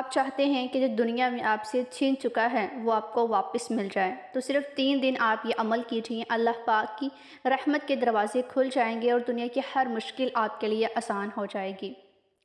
آپ چاہتے ہیں کہ جو دنیا میں آپ سے چھین چکا ہے وہ آپ کو واپس مل جائے، تو صرف 3 دن آپ یہ عمل کیجیے، اللہ پاک کی رحمت کے دروازے کھل جائیں گے اور دنیا کی ہر مشکل آپ کے لیے آسان ہو جائے گی۔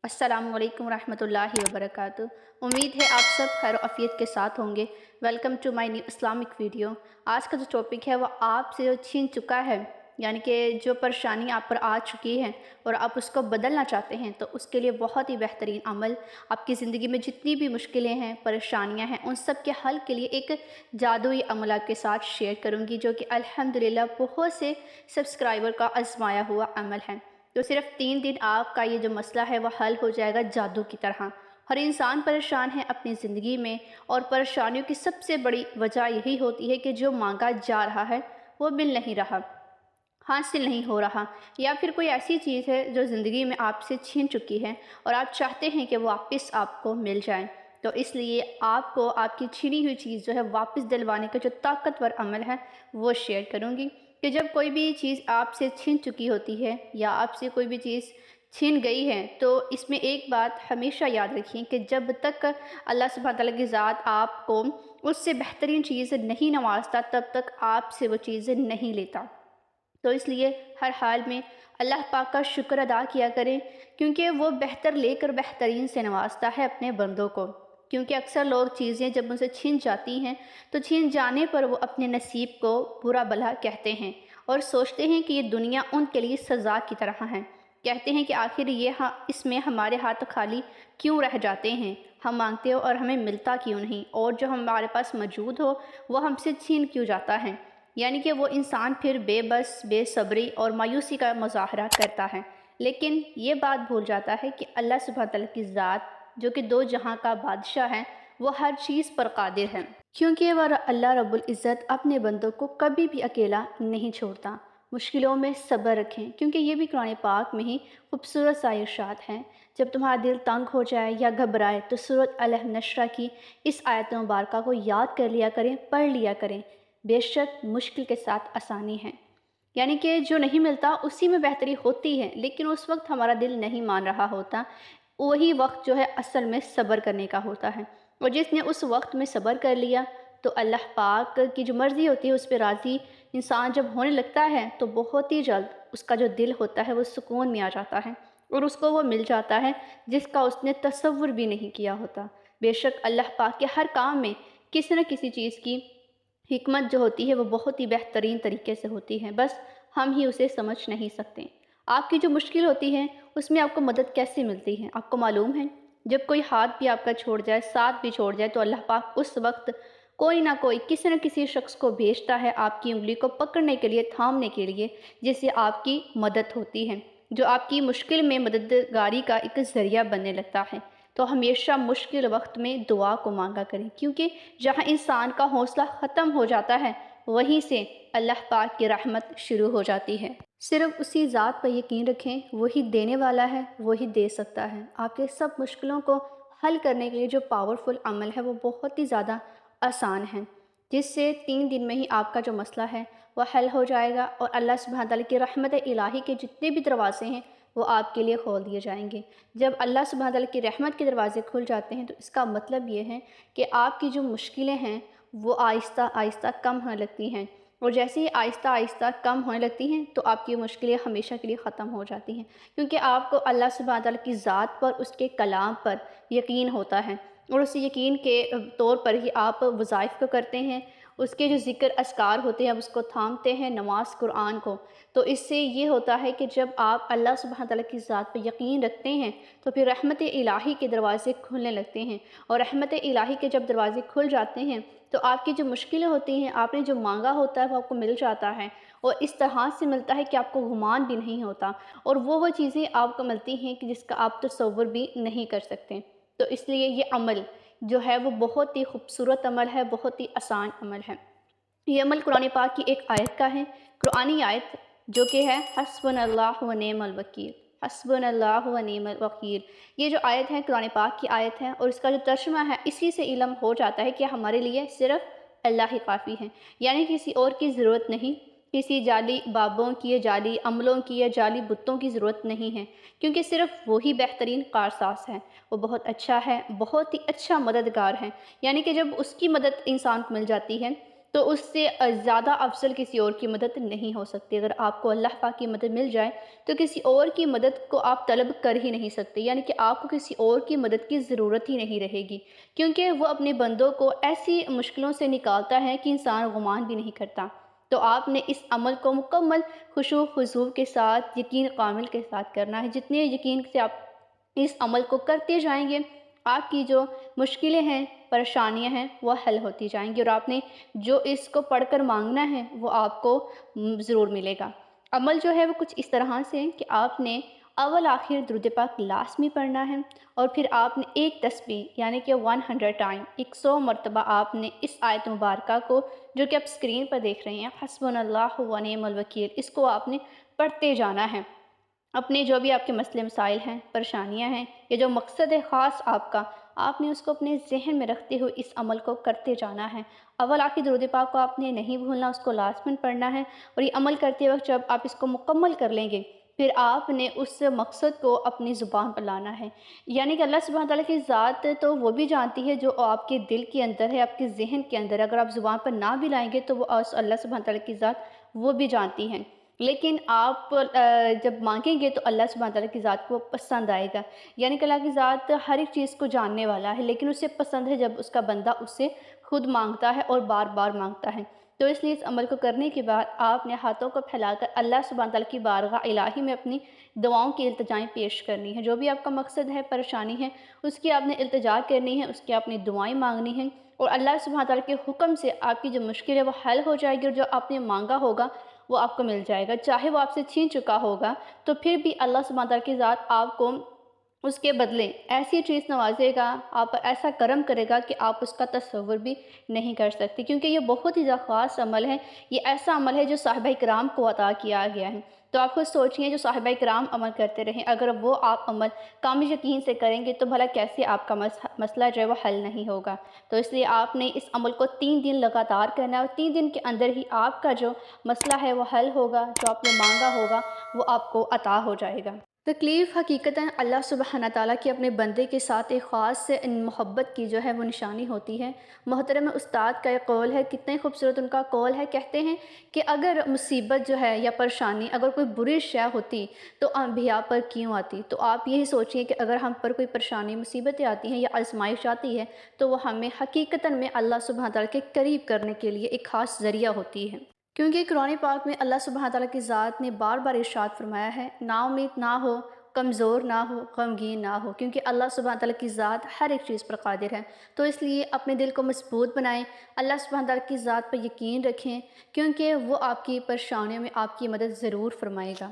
السلام علیکم ورحمۃ اللہ وبرکاتہ۔ امید ہے آپ سب خیر و عافیت کے ساتھ ہوں گے۔ Welcome to my new Islamic video. آج کا جو ٹاپک ہے وہ آپ سے جو چھین چکا ہے، یعنی کہ جو پریشانی آپ پر آ چکی ہے اور آپ اس کو بدلنا چاہتے ہیں، تو اس کے لیے بہت ہی بہترین عمل، آپ کی زندگی میں جتنی بھی مشکلیں ہیں، پریشانیاں ہیں، ان سب کے حل کے لیے ایک جادوئی عمل آپ کے ساتھ شیئر کروں گی، جو کہ الحمدللہ بہت سے سبسکرائبر کا آزمایا ہوا عمل ہے۔ تو صرف 3 دن آپ کا یہ جو مسئلہ ہے وہ حل ہو جائے گا جادو کی طرح۔ ہر انسان پریشان ہے اپنی زندگی میں، اور پریشانیوں کی سب سے بڑی وجہ یہی ہوتی ہے کہ جو مانگا جا رہا ہے وہ مل نہیں رہا، حاصل نہیں ہو رہا، یا پھر کوئی ایسی چیز ہے جو زندگی میں آپ سے چھین چکی ہے اور آپ چاہتے ہیں کہ وہ واپس آپ کو مل جائے۔ تو اس لیے آپ کو آپ کی چھینی ہوئی چیز جو ہے واپس دلوانے کا جو طاقتور عمل ہے وہ شیئر کروں گی، کہ جب کوئی بھی چیز آپ سے چھین چکی ہوتی ہے یا آپ سے کوئی بھی چیز چھین گئی ہے، تو اس میں ایک بات ہمیشہ یاد رکھیں کہ جب تک اللہ سبحانہ تعالیٰ کی ذات آپ کو اس سے بہترین چیز نہیں نوازتا، تب تک آپ سے وہ چیزیں نہیں لیتا۔ تو اس لیے ہر حال میں اللہ پاک کا شکر ادا کیا کریں، کیونکہ وہ بہتر لے کر بہترین سے نوازتا ہے اپنے بندوں کو۔ کیونکہ اکثر لوگ چیزیں جب ان سے چھین جاتی ہیں تو چھین جانے پر وہ اپنے نصیب کو برا بھلا کہتے ہیں اور سوچتے ہیں کہ یہ دنیا ان کے لیے سزا کی طرح ہے۔ کہتے ہیں کہ آخر اس میں ہمارے ہاتھ خالی کیوں رہ جاتے ہیں، ہم مانگتے ہو اور ہمیں ملتا کیوں نہیں، اور جو ہمارے پاس موجود ہو وہ ہم سے چھین کیوں جاتا ہے۔ یعنی کہ وہ انسان پھر بے بس، بے صبری اور مایوسی کا مظاہرہ کرتا ہے، لیکن یہ بات بھول جاتا ہے کہ اللہ سبحانہ تعالیٰ کی ذات جو کہ 2 جہاں کا بادشاہ ہے، وہ ہر چیز پر قادر ہے، کیونکہ وہ اللہ رب العزت اپنے بندوں کو کبھی بھی اکیلا نہیں چھوڑتا۔ مشکلوں میں صبر رکھیں، کیونکہ یہ بھی قرآن پاک میں ہی خوبصورت سا ارشاد ہے۔ جب تمہارا دل تنگ ہو جائے یا گھبرائے تو سورۃ النشر کی اس آیت مبارکہ کو یاد کر لیا کریں، پڑھ لیا کریں۔ بے شک مشکل کے ساتھ آسانی ہے، یعنی کہ جو نہیں ملتا اسی میں بہتری ہوتی ہے، لیکن اس وقت ہمارا دل نہیں مان رہا ہوتا، وہی وقت جو ہے اصل میں صبر کرنے کا ہوتا ہے۔ اور جس نے اس وقت میں صبر کر لیا تو اللہ پاک کی جو مرضی ہوتی ہے اس پہ راضی انسان جب ہونے لگتا ہے تو بہت ہی جلد اس کا جو دل ہوتا ہے وہ سکون میں آ جاتا ہے، اور اس کو وہ مل جاتا ہے جس کا اس نے تصور بھی نہیں کیا ہوتا۔ بے شک اللہ پاک کے ہر کام میں کسی نہ کسی چیز کی حکمت جو ہوتی ہے وہ بہت ہی بہترین طریقے سے ہوتی ہے، بس ہم ہی اسے سمجھ نہیں سکتے۔ آپ کی جو مشکل ہوتی ہے اس میں آپ کو مدد کیسے ملتی ہے آپ کو معلوم ہے؟ جب کوئی ہاتھ بھی آپ کا چھوڑ جائے، ساتھ بھی چھوڑ جائے، تو اللہ پاک اس وقت کوئی نہ کوئی کسی نہ کسی شخص کو بھیجتا ہے آپ کی انگلی کو پکڑنے کے لیے، تھامنے کے لیے، جس سے آپ کی مدد ہوتی ہے، جو آپ کی مشکل میں مددگاری کا ایک ذریعہ بننے لگتا ہے۔ تو ہمیشہ مشکل وقت میں دعا کو مانگا کریں، کیونکہ جہاں انسان کا حوصلہ ختم ہو جاتا ہے وہیں سے اللہ پاک کی رحمت شروع ہو جاتی ہے۔ صرف اسی ذات پر یقین رکھیں، وہی دینے والا ہے، وہی دے سکتا ہے۔ آپ کے سب مشکلوں کو حل کرنے کے لیے جو پاورفل عمل ہے وہ بہت ہی زیادہ آسان ہے، جس سے 3 دن میں ہی آپ کا جو مسئلہ ہے وہ حل ہو جائے گا، اور اللہ سبحانہ تعالیٰ کی رحمت الہی کے جتنے بھی دروازے ہیں وہ آپ کے لیے کھول دیے جائیں گے۔ جب اللہ سبحانہ تعالیٰ کی رحمت کے دروازے کھل جاتے ہیں تو اس کا مطلب یہ ہے کہ آپ کی جو مشکلیں ہیں وہ آہستہ آہستہ کم ہونے لگتی ہیں، اور جیسے ہی آہستہ آہستہ کم ہونے لگتی ہیں تو آپ کی مشکلیں ہمیشہ کے لیے ختم ہو جاتی ہیں، کیونکہ آپ کو اللہ سبحانہ تعالیٰ کی ذات پر، اس کے کلام پر یقین ہوتا ہے، اور اس یقین کے طور پر ہی آپ وظائف کو کرتے ہیں، اس کے جو ذکر اذکار ہوتے ہیں اب اس کو تھامتے ہیں، نماز قرآن کو۔ تو اس سے یہ ہوتا ہے کہ جب آپ اللہ سبحانہ تعالیٰ کی ذات پر یقین رکھتے ہیں تو پھر رحمت الہی کے دروازے کھلنے لگتے ہیں، اور رحمت الہی کے جب دروازے کھل جاتے ہیں تو آپ کی جو مشکلیں ہوتی ہیں، آپ نے جو مانگا ہوتا ہے وہ آپ کو مل جاتا ہے، اور اس طرح سے ملتا ہے کہ آپ کو گمان بھی نہیں ہوتا، اور وہ چیزیں آپ کو ملتی ہیں کہ جس کا آپ تصور بھی نہیں کر سکتے۔ تو اس لیے یہ عمل جو ہے وہ بہت ہی خوبصورت عمل ہے، بہت ہی آسان عمل ہے۔ یہ عمل قرآن پاک کی ایک آیت کا ہے، قرآنی آیت جو کہ ہے حسبنا اللہ و نعم الوکیل، حسبنا اللہ و نعم الوکیل۔ یہ جو آیت ہے قرآن پاک کی آیت ہے، اور اس کا جو ترجمہ ہے اسی سے علم ہو جاتا ہے کہ ہمارے لیے صرف اللہ ہی کافی ہے، یعنی کسی اور کی ضرورت نہیں، کسی جعلی بابوں کی یا جعلی عملوں کی یا جعلی بتوں کی ضرورت نہیں ہے، کیونکہ صرف وہی بہترین کارساز ہے۔ وہ بہت اچھا ہے، بہت ہی اچھا مددگار ہے، یعنی کہ جب اس کی مدد انسان کو مل جاتی ہے تو اس سے زیادہ افضل کسی اور کی مدد نہیں ہو سکتی۔ اگر آپ کو اللہ پاک کی مدد مل جائے تو کسی اور کی مدد کو آپ طلب کر ہی نہیں سکتے، یعنی کہ آپ کو کسی اور کی مدد کی ضرورت ہی نہیں رہے گی، کیونکہ وہ اپنے بندوں کو ایسی مشکلوں سے نکالتا ہے کہ انسان گمان بھی نہیں کرتا۔ تو آپ نے اس عمل کو مکمل خشوع و خضوع کے ساتھ، یقین کامل کے ساتھ کرنا ہے۔ جتنے یقین سے آپ اس عمل کو کرتے جائیں گے، آپ کی جو مشکلیں ہیں، پریشانیاں ہیں، وہ حل ہوتی جائیں گی، اور آپ نے جو اس کو پڑھ کر مانگنا ہے وہ آپ کو ضرور ملے گا۔ عمل جو ہے وہ کچھ اس طرح سے ہے کہ آپ نے اول آخر درود پاک لازمی پڑھنا ہے، اور پھر آپ نے ایک تسبیح یعنی کہ 100 ٹائم 100 مرتبہ آپ نے اس آیت مبارکہ کو، جو کہ آپ اسکرین پر دیکھ رہے ہیں، حسبنا اللہ و نعم الوکیل، اس کو آپ نے پڑھتے جانا ہے۔ اپنے جو بھی آپ کے مسئلے مسائل ہیں، پریشانیاں ہیں، یا جو مقصد ہے خاص آپ کا، آپ نے اس کو اپنے ذہن میں رکھتے ہوئے اس عمل کو کرتے جانا ہے۔ اول آخر درود پاک کو آپ نے نہیں بھولنا، اس کو لازماً پڑھنا ہے، اور یہ عمل کرتے وقت جب آپ اس کو مکمل کر لیں گے، پھر آپ نے اس مقصد کو اپنی زبان پر لانا ہے، یعنی کہ اللہ سبحانہ تعالیٰ کی ذات تو وہ بھی جانتی ہے جو آپ کے دل کے اندر ہے، آپ کے ذہن کے اندر ہے۔ اگر آپ زبان پر نہ بھی لائیں گے تو وہ اللہ سبحانہ تعالیٰ کی ذات وہ بھی جانتی ہیں، لیکن آپ جب مانگیں گے تو اللہ سبحانہ تعالیٰ کی ذات کو پسند آئے گا، یعنی کہ اللہ کی ذات ہر ایک چیز کو جاننے والا ہے، لیکن اسے پسند ہے جب اس کا بندہ اس سے خود مانگتا ہے اور بار بار مانگتا ہے۔ تو اس لیے اس عمل کو کرنے کے بعد آپ نے ہاتھوں کو پھیلا کر اللہ سبحانہ تعالیٰ کی بارگاہ الہی میں اپنی دعاؤں کی التجائیں پیش کرنی ہے۔ جو بھی آپ کا مقصد ہے، پریشانی ہے، اس کی آپ نے التجا کرنی ہے، اس کی آپ نے دعائیں مانگنی ہیں، اور اللہ سبحانہ تعالیٰ کے حکم سے آپ کی جو مشکل ہے وہ حل ہو جائے گی، اور جو آپ نے مانگا ہوگا وہ آپ کو مل جائے گا۔ چاہے وہ آپ سے چھین چکا ہوگا تو پھر بھی اللہ سبحانہ تعالیٰ کی ذات آپ کو اس کے بدلے ایسی چیز نوازے گا، آپ پر ایسا کرم کرے گا کہ آپ اس کا تصور بھی نہیں کر سکتے، کیونکہ یہ بہت ہی زیادہ خاص عمل ہے۔ یہ ایسا عمل ہے جو صحابہ کرام کو عطا کیا گیا ہے۔ تو آپ خود سوچیں، جو صحابہ کرام عمل کرتے رہیں، اگر وہ آپ عمل کامل یقین سے کریں گے تو بھلا کیسے آپ کا مسئلہ جو ہے وہ حل نہیں ہوگا۔ تو اس لیے آپ نے اس عمل کو 3 دن لگاتار کرنا ہے، اور 3 دن کے اندر ہی آپ کا جو مسئلہ ہے وہ حل ہوگا، جو آپ نے مانگا ہوگا وہ آپ کو عطا ہو جائے گا۔ تکلیف حقیقتاً اللہ سبحانہ تعالیٰ کی اپنے بندے کے ساتھ ایک خاص محبت کی جو ہے وہ نشانی ہوتی ہے۔ محترم استاد کا ایک قول ہے، کتنے خوبصورت ان کا قول ہے، کہتے ہیں کہ اگر مصیبت جو ہے یا پریشانی، اگر کوئی بری شے ہوتی تو انبیاء پر کیوں آتی؟ تو آپ یہی سوچیں کہ اگر ہم پر کوئی پریشانی مصیبتیں آتی ہیں یا آزمائش آتی ہے تو وہ ہمیں حقیقتاً میں اللہ سبحانہ تعالیٰ کے قریب کرنے کے لیے ایک خاص ذریعہ ہوتی ہے، کیونکہ قرآن پاک میں اللہ سبحانہ تعالیٰ کی ذات نے بار بار ارشاد فرمایا ہے، نا امید نہ ہو، کمزور نہ ہو، غمگین نہ ہو، کیونکہ اللہ سبحانہ تعالیٰ کی ذات ہر ایک چیز پر قادر ہے۔ تو اس لیے اپنے دل کو مضبوط بنائیں، اللہ سبحانہ تعالیٰ کی ذات پر یقین رکھیں، کیونکہ وہ آپ کی پریشانیوں میں آپ کی مدد ضرور فرمائے گا۔